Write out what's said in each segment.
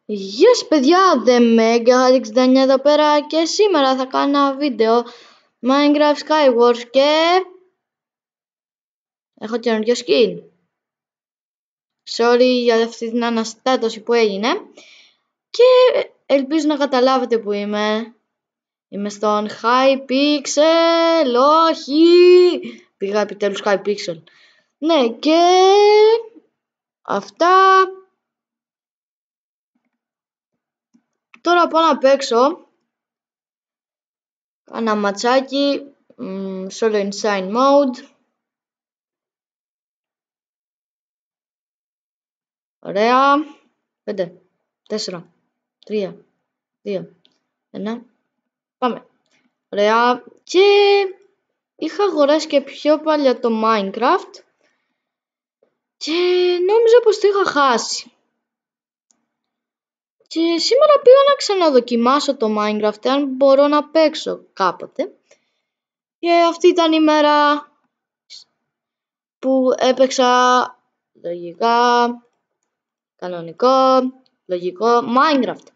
Γεια σας παιδιά, The Mega69 εδώ πέρα και σήμερα θα κάνω ένα βίντεο Minecraft Skywars και έχω καινούριο skin. Sorry για αυτή την αναστάτωση που έγινε και ελπίζω να καταλάβετε που είμαι. Είμαι στον Hypixel, όχι! Πήγα επιτέλους Hypixel. Ναι, και αυτά. Τώρα πάω να παίξω ένα ματσάκι solo inside mode. Ωραία. 5, 4, 3, 2, 1. Πάμε. Ωραία. Και είχα αγοράσει και πιο παλιά το Minecraft και νόμιζα πως το είχα χάσει. Και σήμερα πήγα να ξαναδοκιμάσω το Minecraft αν μπορώ να παίξω κάποτε. Και αυτή ήταν η μέρα που έπαιξα λογικά, κανονικό, λογικό Minecraft.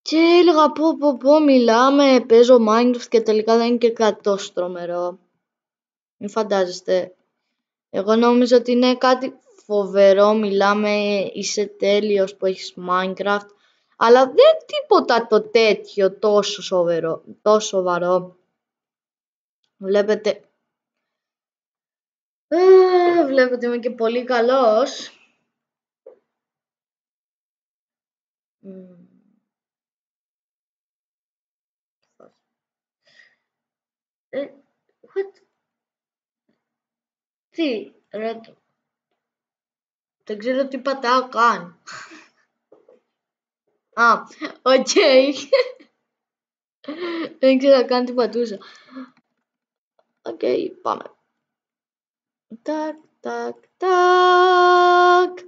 Και έλεγα πω μιλάμε, παίζω Minecraft και τελικά δεν είναι και κάτι τόσο τρομερό. Μην φαντάζεστε. Εγώ νόμιζα ότι είναι κάτι φοβερό, μιλάμε, είσαι τέλειος που έχεις Minecraft. Αλλά δεν τίποτα το τέτοιο τόσο σοβαρό. Βλέπετε. Βλέπετε είμαι και πολύ καλός. What? Τι, ρέτο. Δεν ξέρω τι πατάω καν. Οκ. Δεν ξέρω καν τι πατούσα. Οκ, πάμε. Τάκ.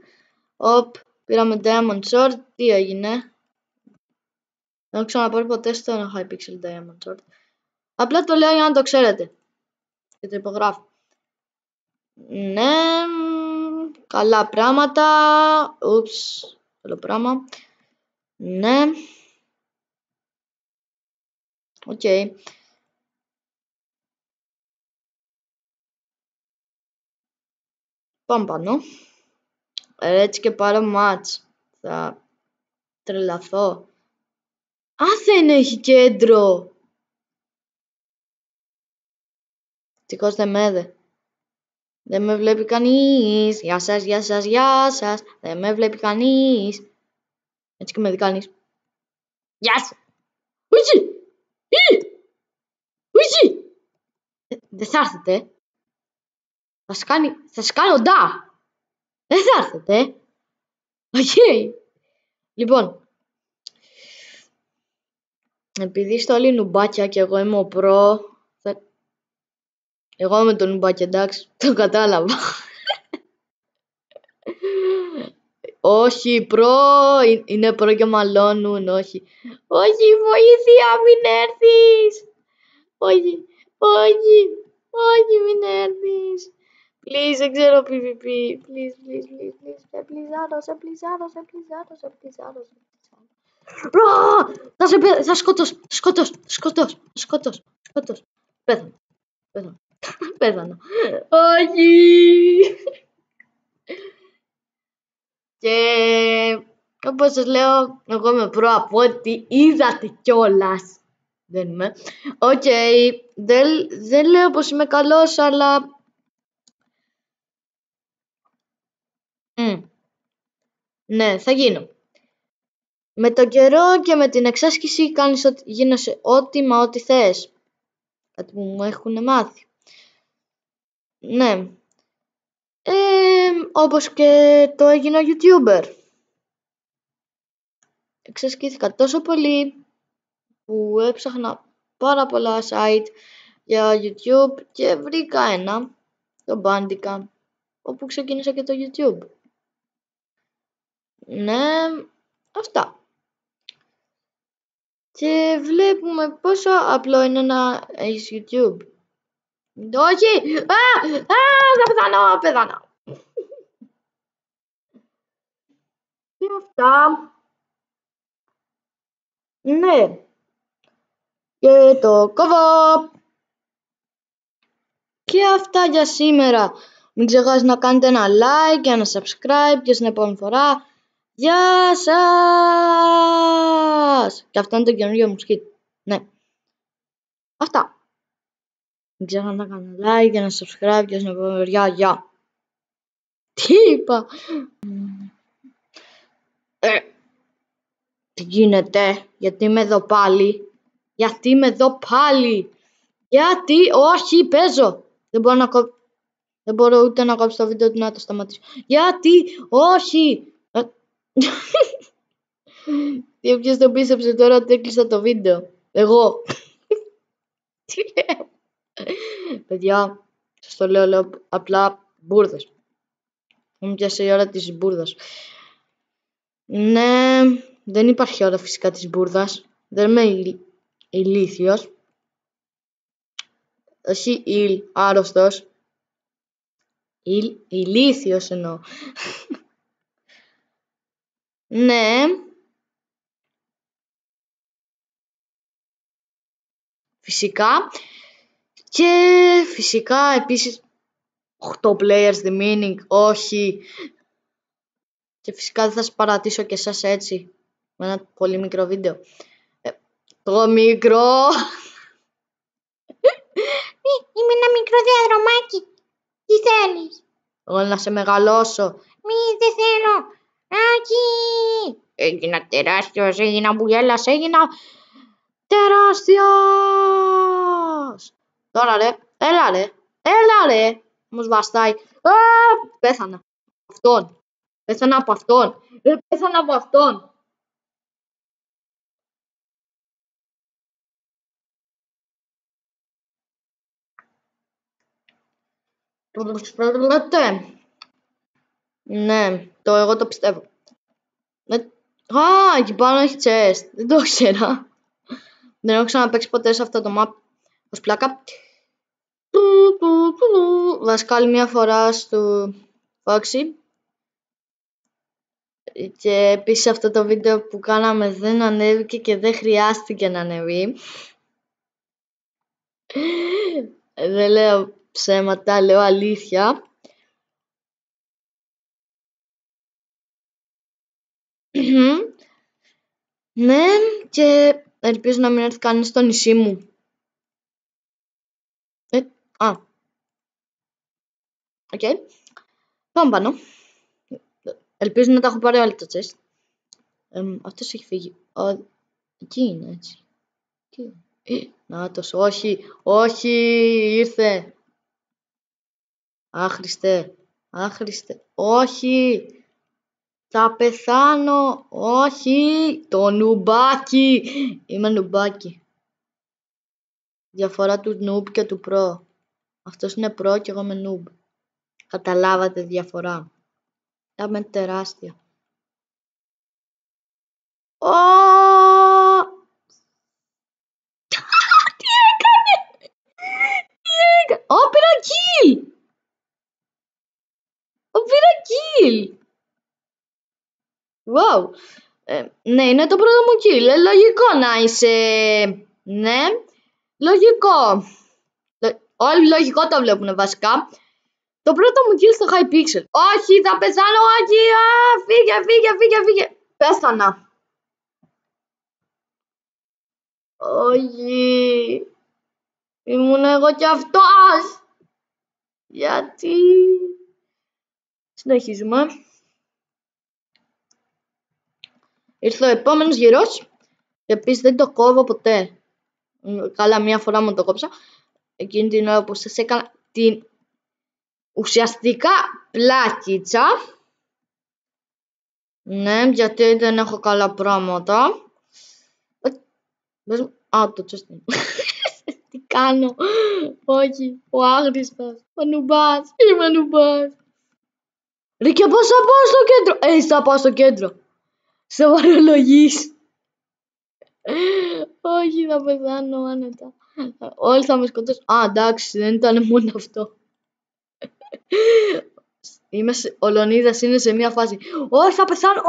Οπ, πήραμε Diamond Sword. Τι έγινε? Δεν έχω ξαναπάρει ποτέ στο Hypixel Diamond Sword. Απλά το λέω για να το ξέρετε. Και το υπογράφω. Ναι, καλά πράγματα. Ούψ, καλό πράγμα. Ναι. Οκ. Πάμε πάνω. Έτσι και πάρω μάτς. Θα τρελαθώ. Δεν έχει κέντρο. Τυχώς δεν με έδε. Δεν με βλέπει κανείς. Γεια σας. Δεν με βλέπει κανείς. Έτσι και με δει κανείς. Γεια σας. Όχι. Δεν θα έρθετε. Θα σας κάνω ντά. Δεν θα έρθετε. Οκ. Λοιπόν. Επειδή είστε όλοι νουμπάκια και εγώ είμαι ο προ. Εγώ είμαι το νουμπάκι, εντάξει. Το κατάλαβα. Όχι, προ. Είναι προ και μαλώνουν. Όχι, βοήθεια, μην έρθεις. Όχι, μην έρθεις. Please, δεν ξέρω PvP. Please. Σε πλησάρω. Θα σκοτώσω. Πέθανα. Όχι. Και όπως σας λέω, εγώ είμαι προ από ό,τι είδατε κιόλας. Δεν είμαι. Οκ. Δεν λέω πως είμαι καλός, αλλά ναι, θα γίνω. Με τον καιρό και με την εξάσκηση γίνεσαι ό,τι θες. Κάτι που μου έχουν μάθει. Ναι. Όπως και το έγινα YouTuber. Εξασκήθηκα τόσο πολύ που έψαχνα πάρα πολλά site για YouTube και βρήκα ένα, το Bandicam, όπου ξεκίνησα και το YouTube. Ναι, αυτά. Και βλέπουμε πόσο απλό είναι να έχεις YouTube. Όχι! Θα πεθάνω! Και αυτά. Ναι. Και το κόβω. Και αυτά για σήμερα. Μην ξεχάσετε να κάνετε ένα like και ένα subscribe και στην επόμενη φορά. Γεια σας! Και αυτό είναι το καινούργιο μου skit. Ναι. Αυτά. Μην ξεχάσετε να κάνετε like και ένα subscribe και στην επόμενη φορά. Γεια. Τι είπα? Τι γίνεται? Γιατί είμαι εδώ πάλι? Γιατί? Όχι, παίζω. Δεν μπορώ ούτε να κόψω το βίντεο ούτε να το σταματήσω. Γιατί? Όχι. Ποιος το πίστεψε τώρα ότι έκλεισα το βίντεο? Εγώ. Τι λέω? Παιδιά, σας το λέω απλά μπουρδες. Μου πιάσε η ώρα της μπουρδας. Ναι, δεν υπάρχει ώρα φυσικά της μπουρδας. Δεν είμαι ηλίθιος. Όχι άρρωστος. Ηλίθιος εννοώ. Ναι. Φυσικά. Και φυσικά επίσης 8 players the meaning. Όχι. Και φυσικά δεν θα σας παρατήσω και εσάς έτσι. Με ένα πολύ μικρό βίντεο. Το μικρό. Είμαι ένα μικρό διαδρομάκι. Τι θέλεις? Εγώ να σε μεγαλώσω. Δεν θέλω. Άκη. Έγινα τεράστιος, έγινα μπουγέλας, έγινα τεράστιος. Τώρα ρε, έλα ρε. Όμως βαστάει. Πέθανα. Πέθανα από αυτόν. Ναι, εγώ το πιστεύω. Εκεί πάνω έχει chest. Δεν το ήξερα. Δεν έχω ξαναπαίξει ποτέ σε αυτό το map. Ως πλάκα. Βασικά άλλη μια φορά στο Foxy. Και επίσης αυτό το βίντεο που κάναμε δεν ανέβηκε και δεν χρειάστηκε να ανέβει. Δεν λέω ψέματα, λέω αλήθεια. Ναι, και ελπίζω να μην έρθει κανείς στο νησί μου. Οκ. Πάμε πάνω. Ελπίζω να τα έχω πάρει όλα τα chest. Αυτός έχει φύγει. Εκεί είναι έτσι. Νάτος, όχι, ήρθε. Άχρηστε, όχι. Θα πεθάνω, όχι. Το νουμπάκι. Είμαι νουμπάκι. Διαφορά του νουμπ και του προ. Αυτός είναι προ και εγώ είμαι νουμπ. Καταλάβατε διαφορά? Είμαι τεράστια. Τι έκανε? Πήρα kill. Wow. Ναι, είναι το πρώτο μου kill. Λογικό να είσαι. Ναι, λογικό. Όλοι λογικό το βλέπουν βασικά. Το πρώτο μου kill στο Hypixel. Όχι, θα πεθάνω, Άκη. Φύγε. Πέθανα. Όχι. Ήμουν εγώ κι αυτός. Γιατί? Συνεχίζουμε. Ήρθε ο επόμενος γύρος. Και επίσης δεν το κόβω ποτέ. Καλά, μία φορά μου το κόψα. Εκείνη την ώρα που σας έκανα την ουσιαστικά πλάκιτσα. Ναι, γιατί δεν έχω καλά πράγματα. Το τσέστην. Τι κάνω? Όχι, ο άχρηστος. Ο νουμπάς. Είμαι νουμπάς. Ρε, και πώς θα πάω στο κέντρο? Θα πάω στο κέντρο. Σε παρολογείς. Όχι, θα πεθάνω άνετα. Όλοι θα με σκοτώσουν. Εντάξει, δεν ήταν μόνο αυτό. Ο Λονίδας είναι σε μια φάση. Όχι, θα πεθάνω.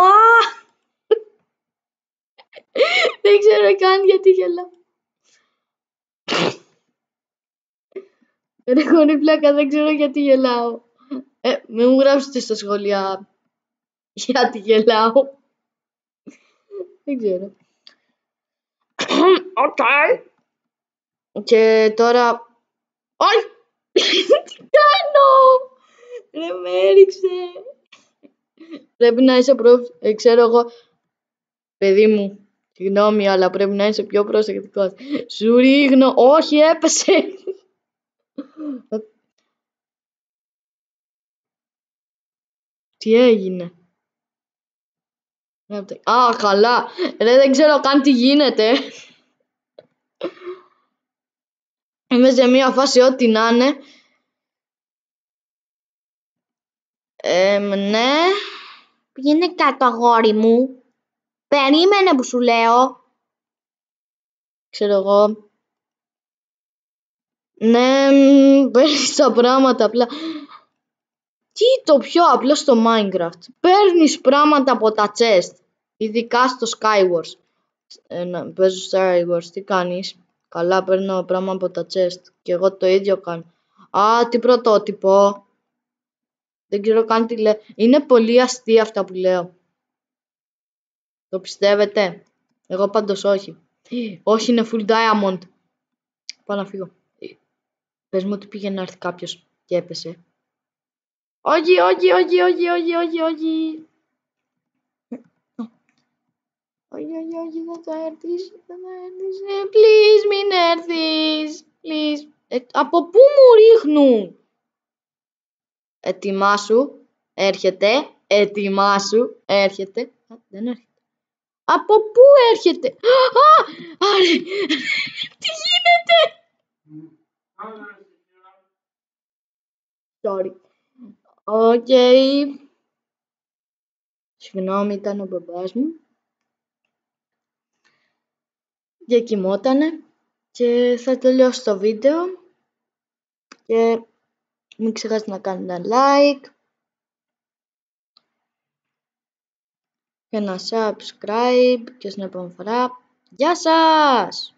Δεν ξέρω καν γιατί γελάω. Ρε γονιπλάκα, δεν ξέρω γιατί γελάω. Μην μου γράψετε στα σχόλια γιατί γελάω. Δεν ξέρω. Οκ. Και τώρα... Όχι! Τι κάνω! Ρε με έριξε. Πρέπει να είσαι ξέρω εγώ. Παιδί μου, συγγνώμη, αλλά πρέπει να είσαι πιο προσεκτικός. Σου ρίχνω. Όχι, έπεσε. Τι έγινε? Α, καλά. Ρε, δεν ξέρω καν τι γίνεται. Είμαι σε μια φάση ό,τι να είναι. Ναι. Πήγαινε κάτω, αγόρι μου. Περίμενε που σου λέω. Ξέρω εγώ. Ναι, παίρνεις τα πράγματα απλά. Τι το πιο απλό στο Minecraft? Παίρνεις πράγματα από τα chest. Ειδικά στο Skywars. Παίζω Skywars, τι κάνεις? Καλά, παίρνω πράγμα από τα chest. Και εγώ το ίδιο κάνω. Α, τι πρωτότυπο. Δεν ξέρω καν τι λέω. Είναι πολύ αστεία αυτά που λέω. Το πιστεύετε? Εγώ πάντως όχι. Όχι, είναι full diamond. Πάω να φύγω. Πες μου ότι πήγε να έρθει κάποιος και έπεσε. Όχι, όχι, όχι, όχι, όχι, όχι, όχι. Όχι, όχι, όχι, δεν θα έρθεις. Δεν θα έρθεις. Please, μην έρθεις. Please. Από πού μου ρίχνουν? Ετοιμάσου. Έρχεται. Ετοιμάσου. Έρχεται. Δεν έρχεται. Από πού έρχεται? Άρε. Τι γίνεται? Sorry. Οκ. Συγγνώμη, ήταν ο μπαμπάς μου. Και κοιμότανε. Και θα τελειώσω το βίντεο. Και μην ξεχάσετε να κάνετε like. Και ένα subscribe. Και στην επόμενη φορά. Γεια σας!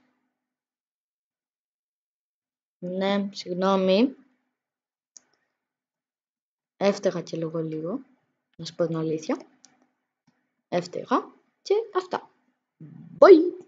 Ναι, συγγνώμη. Έφταιγα και λίγο. Να σου πω την αλήθεια. Έφταιγα. Και αυτά. Bye!